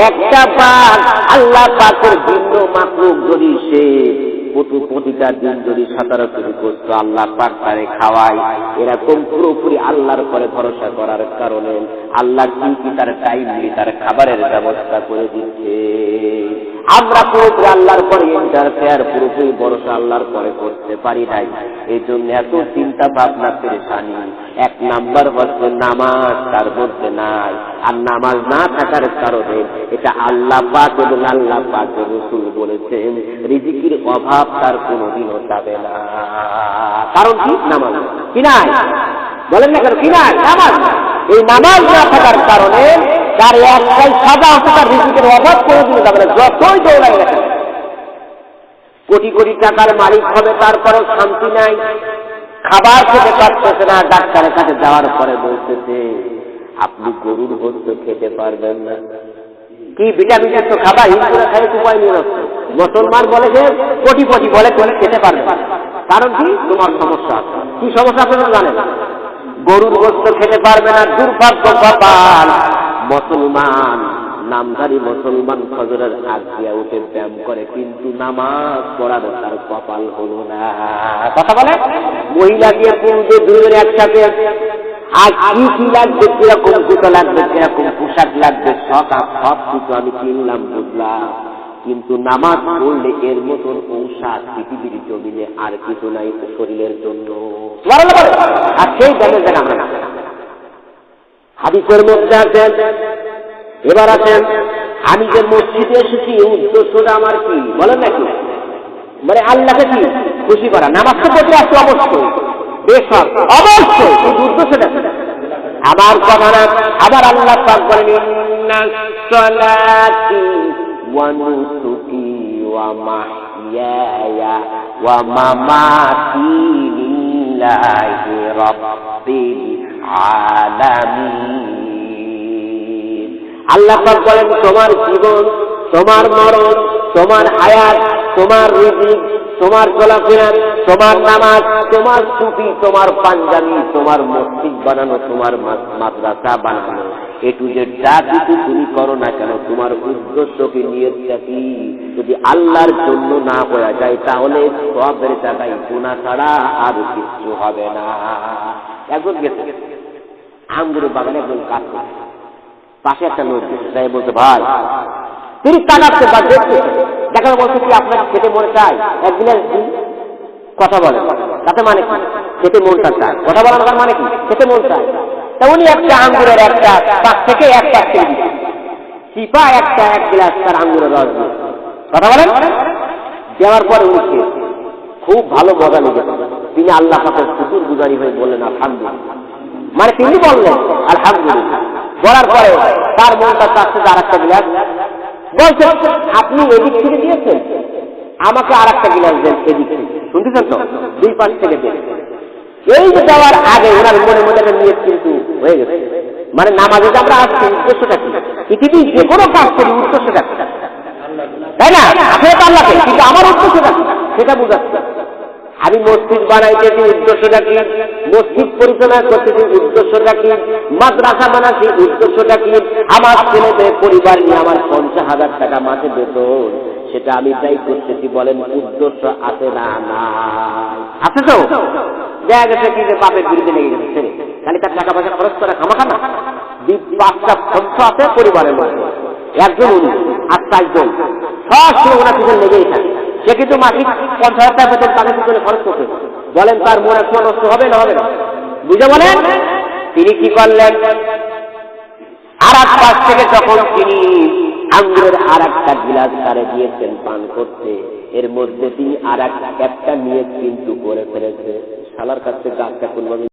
একটা পাক আল্লাহ পাকের ভিন্ন মাখলুক যদি সে প্রতিটা দিন যদি 17 চুরি করতো, আল্লাহ পাক তারে খাওয়ায়। এরকম পুরোপুরি আল্লাহর পরে ভরসা করার কারণে আল্লাহ কি তার টাইমলি তার খাবারের ব্যবস্থা করে দিচ্ছে। আমরা পুরোপুরি আল্লাহর পরে ইন্টারফেয়ার, পুরোপুরি ভরসা আল্লাহর পরে করতে পারি নাই। এই জন্য এত চিন্তা ভাবনা পেরেশানি। 1 নাম্বার হচ্ছে নামাজ তার মধ্যে নাই, আর নামাজ না থাকার কারণে এটা আল্লাহ পাক এবং আল্লাহ পাকের রাসূল বলেছেন রিজিকের অভাব তার কোনোদিনও যাবে না। কারণ কি? নামাজ কি নাই, বলেন না কেন কি নাই? নামাজ। এই নামাজ না থাকার কারণে তার একটাই সাজা হচ্ছে, তার রিজিকের অভাব কোনোদিনও যাবে না, যতই দৌড়াই না। কোটি কোটি টাকার মালিক হবে, তারপরেও শান্তি নাই, খাবার খেতে পারতেছে না। ডাক্তারের কাছে যাওয়ার পরে বলতেছে আপনি গরুর গোশত খেতে পারবেন না। কি ভিটামিন তো খাবার হিন্দুরা খাই উপায় নিয়ে আসছে। মুসলমান বলে যে কোটিপতি বলে তুমি খেতে পারবে, কারণ কি? তোমার সমস্যা আছে। কি সমস্যা আপনারা জানেন? গরুর গোশত খেতে পারবে না। দুর্ভাগ্য কপাল মুসলমান, নামধারী মুসলমান ফজরের আগ দিয়া উঠে ব্যায়াম করে, কিন্তু নামাজ পড়ার তার কপাল হলো না। কথা বলে মহিলা দিয়ে পুরুষে দুজনে একসাথে আজ কি লাগবে, কিরকম জুতো লাগবে, কিরকম পোশাক লাগবে, সব কিছু আমি কিনলাম বুঝলাম, কিন্তু নামাজ পড়লে এর মতন ঔষধ পৃথিবীর জমিনে আর কিছু নাই শরীরের জন্য। আর সেই দামে যেন আমরা হাদিসের মধ্যে আছেন। এবার আছেন আমি যে মসজিদে এসেছি উদ্দেশ্যটা আমার কি বলেন নাকি? মানে আল্লাহকে কি খুশি করা। নামাজ তো পড়তে আসতে অবশ্যই, বেশক অবশ্যই, কিন্তু উদ্দেশ্যটা আমার কথা না। আবার আল্লাহ পাক বলেন ইন্নাস সালাতি ওয়া নুসুকি ওয়া মাহইয়ায়া ওয়া মামাতি লিল্লাহি রাব্বিল আলামিন। আল্লাহ পাক বলেন তোমার জীবন, তোমার মরণ, তোমার হায়াত, তোমার রিজিক, তোমার চলাফেরা, তোমার নামাজ, তোমার টুপি, তোমার পাঞ্জাবি, তোমার মসজিদ বানানো, তোমার মাদ্রাসা বানানো, এটু যে যা কিছু তুমি করো না কেন, তোমার উদ্দেশ্যকে নিয়তটা কি যদি আল্লাহর জন্য না হয়ে যায়, তাহলে সবের জায়গায় গুনাহ ছাড়া আর কিছু হবে না। একজন গেছে আঙ্গুরের বাগানে, একজন কাজ করে, পাশে একটা লোক যাই বলছে ভাই, তিনি তাকাচ্ছে বা দেখছে, দেখার বলছে কি আপনার খেতে মনে চায়, একদিন কথা বলেন, তাতে মানে কি খেতে মনটা চায়, কথা বলার মানে কি খেতে মন চায়। তা উনি একটা আঙ্গুরের একটা পাক থেকে এক পাক খেয়ে দিচ্ছে, চিপা একটা 1 গ্লাস তার আঙ্গুরের রস দিয়ে, কথা বলেন, দেওয়ার পরে উনি খেয়েছে, খুব ভালো মজা লেগেছে। তিনি আল্লাহ পাকের শুকর গুজারি হয়ে বললেন আলহামদুলিল্লাহ। মানে তিনি বললেন আলহামদুলিল্লাহ, বলার পরে তার মনটা চাচ্ছে আর একটা গ্লাস, বলছে আপনি এদিক থেকে দিয়েছেন, আমাকে আর একটা গ্লাস দেন এদিক থেকে, শুনতেছেন তো, 2 পাশ থেকে দেন। এই যে দেওয়ার আগে ওনার মনে মনে নিয়ে কিন্তু হয়ে গেছে। মানে নামাজে আমরা আসছি উদ্দেশ্যটা কি? পৃথিবী যে কোনো কাজ করি উদ্দেশ্যটা কি, তাই না? আসলে তো আল্লাহকে, কিন্তু আমার উদ্দেশ্যটা কি সেটা বুঝাচ্ছে। আমি মসজিদ বানাইতেছি উদ্দেশ্যটা কি, মসজিদ পরিচালনা করতেছি উদ্দেশ্যটা কি, মাদ্রাসা বানাচ্ছি উদ্দেশ্যটা কি, আমার ছেলেদের পরিবার নিয়ে আমার 50,000 টাকা মাসে বেতন, সেটা আমি যাই করতেছি, বলেন উদ্দেশ্য আছে না? না আছে তো। দেখা গেছে কি যে বাপের বিরুদ্ধে লেগে গেছে ছেলে, খালি তার টাকা পয়সা খরচ করে খামাখা না, 5টা সদস্য আছে পরিবারের মধ্যে, একজন উনি আর 4 জন, সব সময় ওনার পিছনে লেগেই থাকে। সে কিন্তু মাসিক 50,000 টাকা বেতন তাদের পিছনে খরচ করতে, বলেন তার মন একটু নষ্ট হবে না হবে না? বুঝে বলেন। তিনি কি করলেন, আর এক পাশ থেকে যখন তিনি আঙ্গুরের আর একটা গিলাস তারে দিয়েছেন পান করতে, এর মধ্যে তিনি আর একটা নিয়ে কিন্তু করে ফেলেছে, শালার কাছে গাছটা কোনভাবে